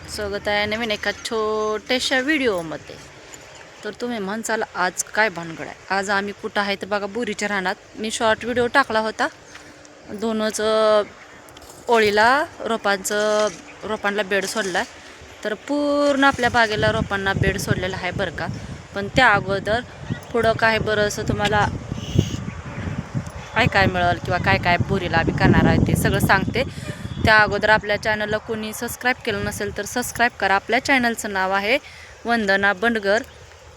स्वागत आहे नवीन एका छोट्याशा व्हिडिओमध्ये. तर तुम्ही म्हणसाल आज काय भानगड आहे, आज आम्ही कुठं आहे तर बघा बोरीच्या रानात. मी शॉर्ट व्हिडिओ टाकला होता, दोनच ओळीला रोपांना बेड सोडला आहे. तर पूर्ण आपल्या बागेला रोपांना बेड सोडलेला आहे बरं का. पण त्या अगोदर पुढं काय बरंसं तुम्हाला काय काय मिळेल किंवा काय काय बोरीला आम्ही करणार आहे ते सगळं सांगते. त्या अगोदर आपल्या चॅनलला कोणी सबस्क्राईब केलं नसेल तर सबस्क्राईब करा. आपल्या चॅनलचं नाव आहे वंदना बंडगर.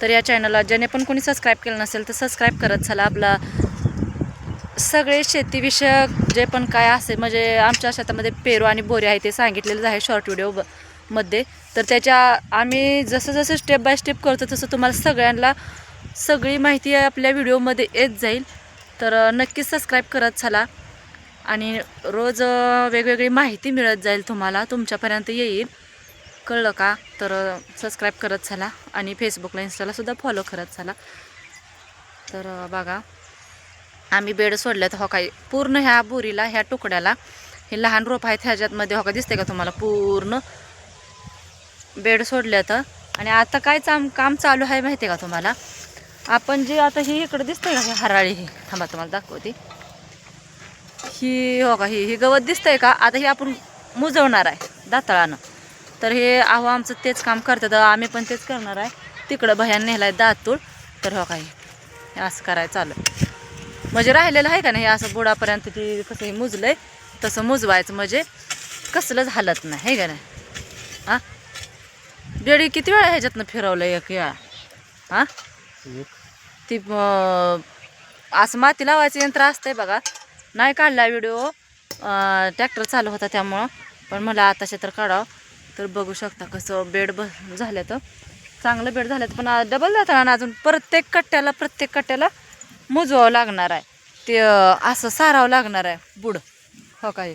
तर या चॅनलला ज्याने पण कोणी सबस्क्राईब केलं नसेल तर सबस्क्राईब करत चला. आपला सगळे शेतीविषयक जे पण काय असेल, म्हणजे आमच्या शेतामध्ये पेरू आणि बोरी आहे ते सांगितलेलं आहे शॉर्ट व्हिडिओमध्ये. तर त्याच्या आम्ही जसं जसं स्टेप बाय स्टेप करतो तसं तुम्हाला सगळ्यांना सगळी माहिती आपल्या व्हिडिओमध्ये येत जाईल. तर नक्कीच सबस्क्राईब करत चला आणि रोज वेगवेगळी माहिती मिळत जाईल तुम्हाला, तुमच्यापर्यंत येईल. कळलं का? तर सबस्क्राईब करत चला आणि फेसबुकला इंस्टालासुद्धा फॉलो करत चला. तर बघा आम्ही बेड सोडल्यात हो काय पूर्ण ह्या बोरीला, ह्या तुकड्याला हे लहान रोप आहेत ह्याच्यातमध्ये हो का, दिसते का तुम्हाला? पूर्ण बेड सोडल्यात. आणि आता काय काम चालू आहे माहिती आहे का तुम्हाला? आपण जे आता ही इकडं दिसतंय का, हे हराळी, ही थांबा तुम्हाला दाखवते. ही हो का, ही गवत दिसतंय का? आता ही आपण मुजवणार आहे दाताळानं. तर हे आमचं तेच काम करतात, आम्ही पण तेच करणार आहे. तिकडं भयान नेलाय दातूळ. तर हो का, हे असं करायचं चालू म्हणजे राहिलेलं आहे का नाही, हे असं बुडापर्यंत ती कसं हे मुजलंय तसं मुजवायचं, म्हणजे कसलंच हालत नाही हे का नाही. हां, बेडी किती वेळा ह्याच्यातनं फिरवलं? एक वेळा. हां, ती असं माती लावायचं यंत्र असतंय बघा. नाही काढला व्हिडिओ, ट्रॅक्टर चालू होता त्यामुळं. पण मला आताशे तर काढावं. तर बघू शकता कसं बेड झालं, तर चांगलं बेड झालं. पण डबल जातं ना, अजून प्रत्येक कट्ट्याला मुजवावं लागणार आहे. ते असं सारावं लागणार आहे बुड हो काय.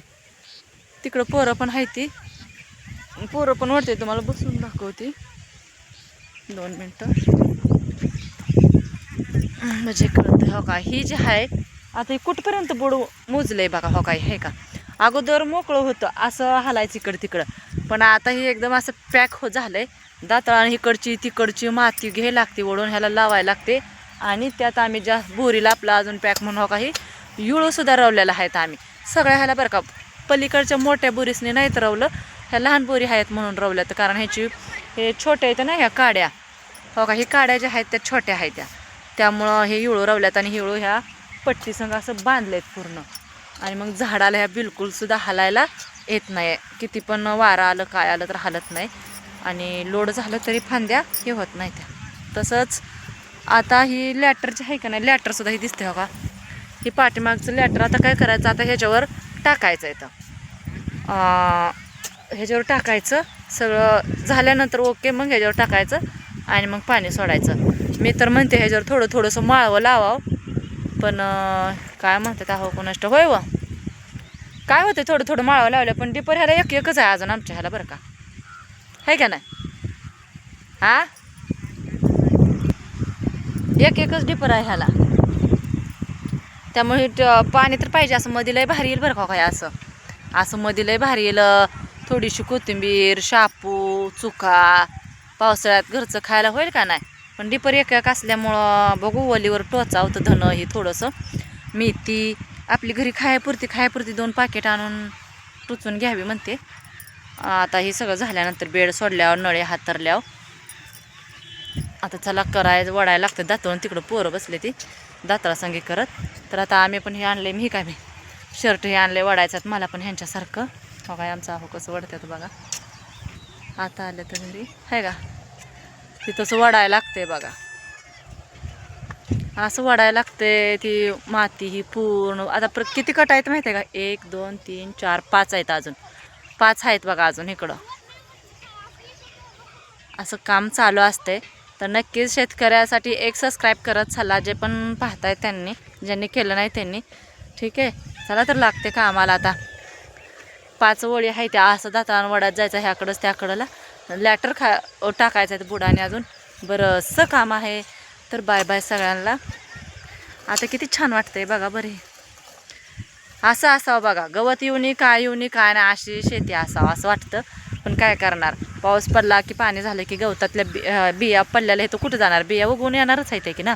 तिकडं पोरं पण आहे, ती पोरं पण वाटते, तुम्हाला बसून दाखवते 2 मिनटं म्हणजे कळतं हो का. ही जी आहे आता ही कुठपर्यंत बुड मुजलंय बघा हो काय, हे का. अगोदर मोकळं होतं असं हालायचं इकडं तिकडं, पण आता ही एकदम असं पॅक झालंय. दाताळाने इकडची तिकडची माती घ्यायला लागते, ओढून ह्याला लावायला लागते. आणि त्यात आम्ही ज्या बोरीला आपला अजून पॅक म्हणून हो का, ही युळूसुद्धा रवलेला आहेत आम्ही सगळ्या ह्याला बरं का. पलीकडच्या मोठ्या बोरीसने नाहीत रवलं, ह्या लहान बोरी आहेत म्हणून रवल्यात. कारण ह्याची हे छोट्या आहेत ना ह्या काड्या हो का, ही काड्या ज्या आहेत त्या छोट्या आहेत त्यामुळं हे हिळू रवल्यात. आणि हिळू ह्या पट्टीसंग असं बांधलेत पूर्ण. आणि मग झाडाला ह्या बिलकुलसुद्धा हलायला येत नाही, किती पण वारा आलं काय आलं तर हलत नाही. आणि लोड झालं तरी फांद्या हे होत नाही त्या. तसंच आता ही लॅटर जी आहे का नाही, लॅटरसुद्धा ही दिसते हो का, ही पाठीमागचं लॅटर. आता काय करायचं, आता ह्याच्यावर टाकायचं आहे. ह्याच्यावर टाकायचं सगळं झाल्यानंतर ओके, मग ह्याच्यावर टाकायचं आणि मग पाणी सोडायचं. मी तर म्हणते ह्याच्यावर थोडंसं माळवं लावावं, पण काय म्हणतात अहो कोणाष्ट. होय व काय होते, थोडं माळवं लावलं, पण डिपर ह्याला एकच आहे अजून आमच्या ह्याला बरं का, आहे का नाही. हा, एकच डिपर आहे ह्याला, त्यामुळे पाणी तर पाहिजे. असं मध्ये लय भारी येईल बरं का काय, असं मध्ये लय भारी येईल. थोडीशी कोथिंबीर, शापू, चुका पावसाळ्यात घरचं खायला होईल का नाही. पण डिपर एक असल्यामुळं बघू वलीवर टोचावतं धन ही थोडंसं. मेथी आपली घरी खायापुरती 2 पाकिट आणून टुचून घ्यावी म्हणते. आता हे सगळं झाल्यानंतर बेड सोडल्यावर नळे हातरल्यावर आता चला वडायला लागतं दातवून. तिकडं पोरं बसले ती दाताळा संगी करत. तर आता आम्ही पण हे आणले, मी काय मी शर्ट हे आणले वडायच्यात मला पण ह्यांच्यासारखं हो काय. आमचं अहो कसं वडतात बघा. आता आलं तर घरी आहे का, तिथंच वडायला लागते बघा. असं वडायला लागते. ती माती ही पूर्ण आता किती कट आहेत माहिती आहे का, 1 2 3 4 5 आहेत, अजून 5 आहेत बघा अजून इकडं. असं काम चालू असते. तर नक्कीच शेतकऱ्यासाठी एक सबस्क्राईब करत चला, जे पण पाहताय त्यांनी, ज्यांनी केलं नाही त्यांनी. ठीक आहे, चला तर लागते का आम्हाला. आता 5 वळी आहे त्या, असं दातान वडात जायचं ह्याकडंच त्याकडंला लॅटर टाकायचं आहे बुडाने. अजून बरंचसं काम आहे. तर बाय बाय सगळ्यांना. आता किती छान वाटतंय बघा बरे. असं असावं बघा, गवत येऊनी काय नाही अशी शेती असावं असं वाटतं. पण काय करणार, पाऊस पडला की पाणी झालं की गवतातल्या बिया पडलेल्या इथं कुठं जाणार, बिया उगवून येणारच आहेत की ना.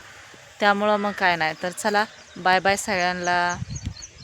त्यामुळं मग काय नाही. तर चला, बाय बाय सगळ्यांना.